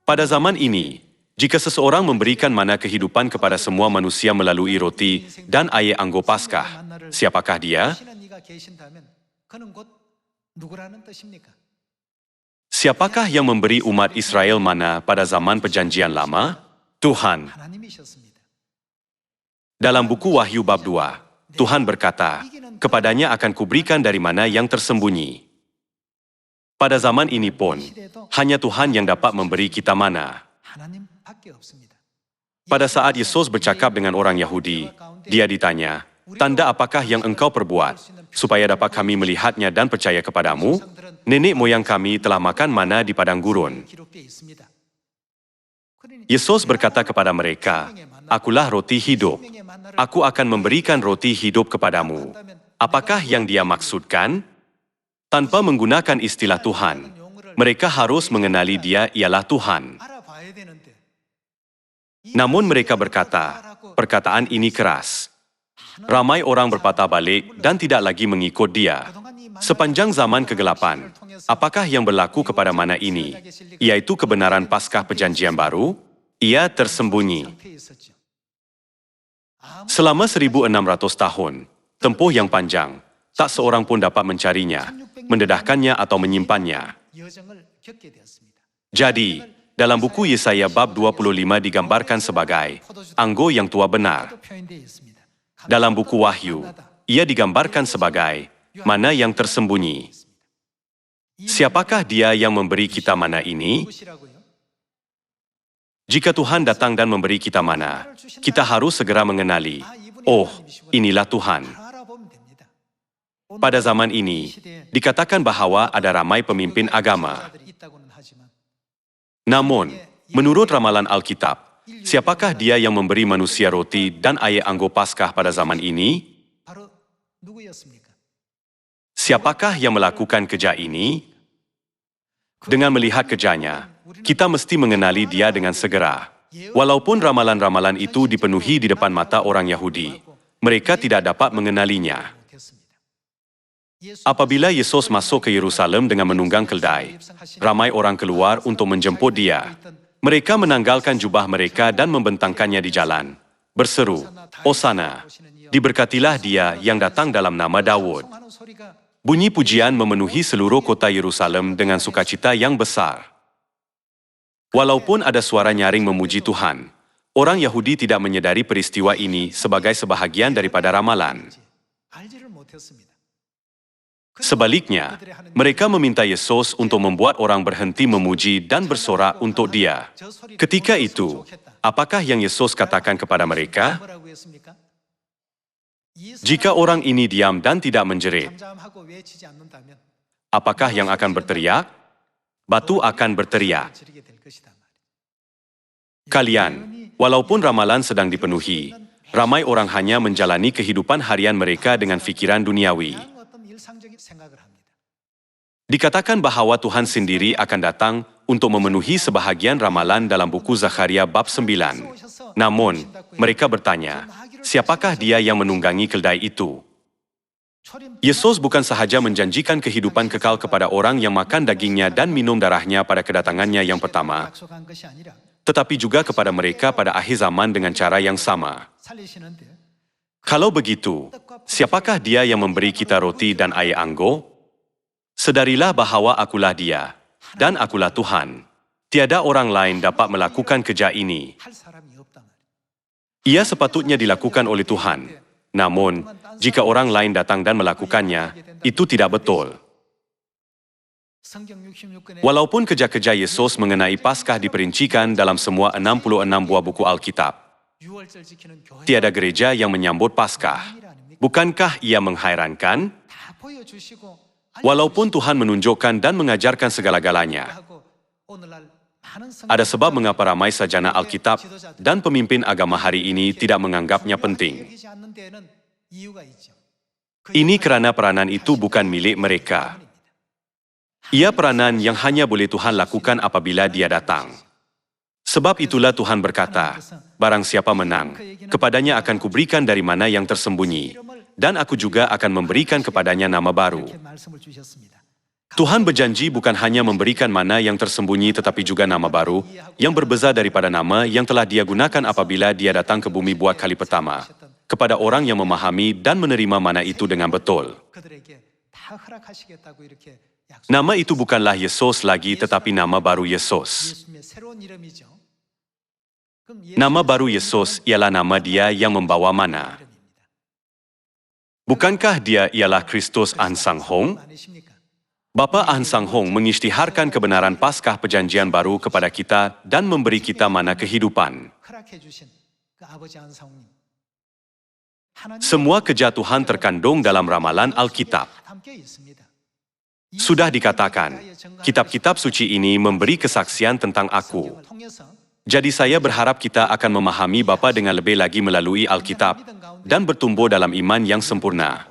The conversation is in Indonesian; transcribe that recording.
Pada zaman ini, jika seseorang memberikan mana kehidupan kepada semua manusia melalui roti dan air anggur Paskah, siapakah dia? Siapakah yang memberi umat Israel mana pada zaman Perjanjian Lama? Tuhan. Dalam buku Wahyu bab 2, Tuhan berkata, "Kepadanya akan kuberikan dari mana yang tersembunyi." Pada zaman ini pun, hanya Tuhan yang dapat memberi kita mana. Pada saat Yesus bercakap dengan orang Yahudi, dia ditanya, "Tanda apakah yang engkau perbuat, supaya dapat kami melihatnya dan percaya kepadamu? Nenek moyang kami telah makan mana di padang gurun." Yesus berkata kepada mereka, "Akulah roti hidup. Aku akan memberikan roti hidup kepadamu." Apakah yang dia maksudkan? Tanpa menggunakan istilah Tuhan, mereka harus mengenali dia ialah Tuhan. Namun mereka berkata, "Perkataan ini keras." Ramai orang berpatah balik dan tidak lagi mengikut dia. Sepanjang zaman kegelapan, apakah yang berlaku kepada mana ini? Yaitu kebenaran Paskah Perjanjian Baru, ia tersembunyi. Selama 1600 tahun, tempuh yang panjang, tak seorang pun dapat mencarinya, mendedahkannya atau menyimpannya. Jadi, dalam buku Yesaya bab 25 digambarkan sebagai anggur yang tua benar. Dalam buku Wahyu, ia digambarkan sebagai mana yang tersembunyi. Siapakah dia yang memberi kita mana ini? Jika Tuhan datang dan memberi kita mana, kita harus segera mengenali, "Oh, inilah Tuhan." Pada zaman ini, dikatakan bahwa ada ramai pemimpin agama. Namun, menurut ramalan Alkitab, siapakah dia yang memberi manusia roti dan air anggur Paskah pada zaman ini? Siapakah yang melakukan kerja ini? Dengan melihat kerjanya, kita mesti mengenali dia dengan segera. Walaupun ramalan-ramalan itu dipenuhi di depan mata orang Yahudi, mereka tidak dapat mengenalinya. Apabila Yesus masuk ke Yerusalem dengan menunggang keldai, ramai orang keluar untuk menjemput dia. Mereka menanggalkan jubah mereka dan membentangkannya di jalan, berseru, "Hosana, diberkatilah dia yang datang dalam nama Daud." Bunyi pujian memenuhi seluruh kota Yerusalem dengan sukacita yang besar. Walaupun ada suara nyaring memuji Tuhan, orang Yahudi tidak menyadari peristiwa ini sebagai sebahagian daripada ramalan. Sebaliknya, mereka meminta Yesus untuk membuat orang berhenti memuji dan bersorak untuk dia. Ketika itu, apakah yang Yesus katakan kepada mereka? Jika orang ini diam dan tidak menjerit, apakah yang akan berteriak? Batu akan berteriak. Kalian, walaupun ramalan sedang dipenuhi, ramai orang hanya menjalani kehidupan harian mereka dengan fikiran duniawi. Dikatakan bahwa Tuhan sendiri akan datang untuk memenuhi sebahagian ramalan dalam buku Zakharia bab 9. Namun, mereka bertanya, siapakah dia yang menunggangi keldai itu? Yesus bukan sahaja menjanjikan kehidupan kekal kepada orang yang makan dagingnya dan minum darahnya pada kedatangannya yang pertama, tetapi juga kepada mereka pada akhir zaman dengan cara yang sama. Kalau begitu, siapakah dia yang memberi kita roti dan air anggur? Sedarilah bahwa akulah dia, dan akulah Tuhan. Tiada orang lain dapat melakukan kerja ini. Ia sepatutnya dilakukan oleh Tuhan. Namun, jika orang lain datang dan melakukannya, itu tidak betul. Walaupun kerja-kerja Yesus mengenai Paskah diperincikan dalam semua 66 buah buku Alkitab, tiada gereja yang menyambut Paskah. Bukankah ia menghairankan? Walaupun Tuhan menunjukkan dan mengajarkan segala-galanya, ada sebab mengapa ramai sarjana Alkitab dan pemimpin agama hari ini tidak menganggapnya penting. Ini kerana peranan itu bukan milik mereka. Ia peranan yang hanya boleh Tuhan lakukan apabila Dia datang. Sebab itulah Tuhan berkata, "Barang siapa menang, kepadanya akan kuberikan dari mana yang tersembunyi, dan aku juga akan memberikan kepadanya nama baru." Tuhan berjanji bukan hanya memberikan mana yang tersembunyi tetapi juga nama baru yang berbeza daripada nama yang telah Dia gunakan apabila Dia datang ke bumi buat kali pertama, kepada orang yang memahami dan menerima mana itu dengan betul. Nama itu bukanlah Yesus lagi tetapi nama baru Yesus. Nama baru Yesus ialah nama Dia yang membawa mana. Bukankah Dia ialah Kristus An Sang Hong? Bapa An Sang Hong mengisytiharkan kebenaran Paskah Perjanjian Baru kepada kita dan memberi kita mana kehidupan. Semua kejatuhan terkandung dalam ramalan Alkitab. Sudah dikatakan, kitab-kitab suci ini memberi kesaksian tentang aku. Jadi saya berharap kita akan memahami Bapa dengan lebih lagi melalui Alkitab dan bertumbuh dalam iman yang sempurna.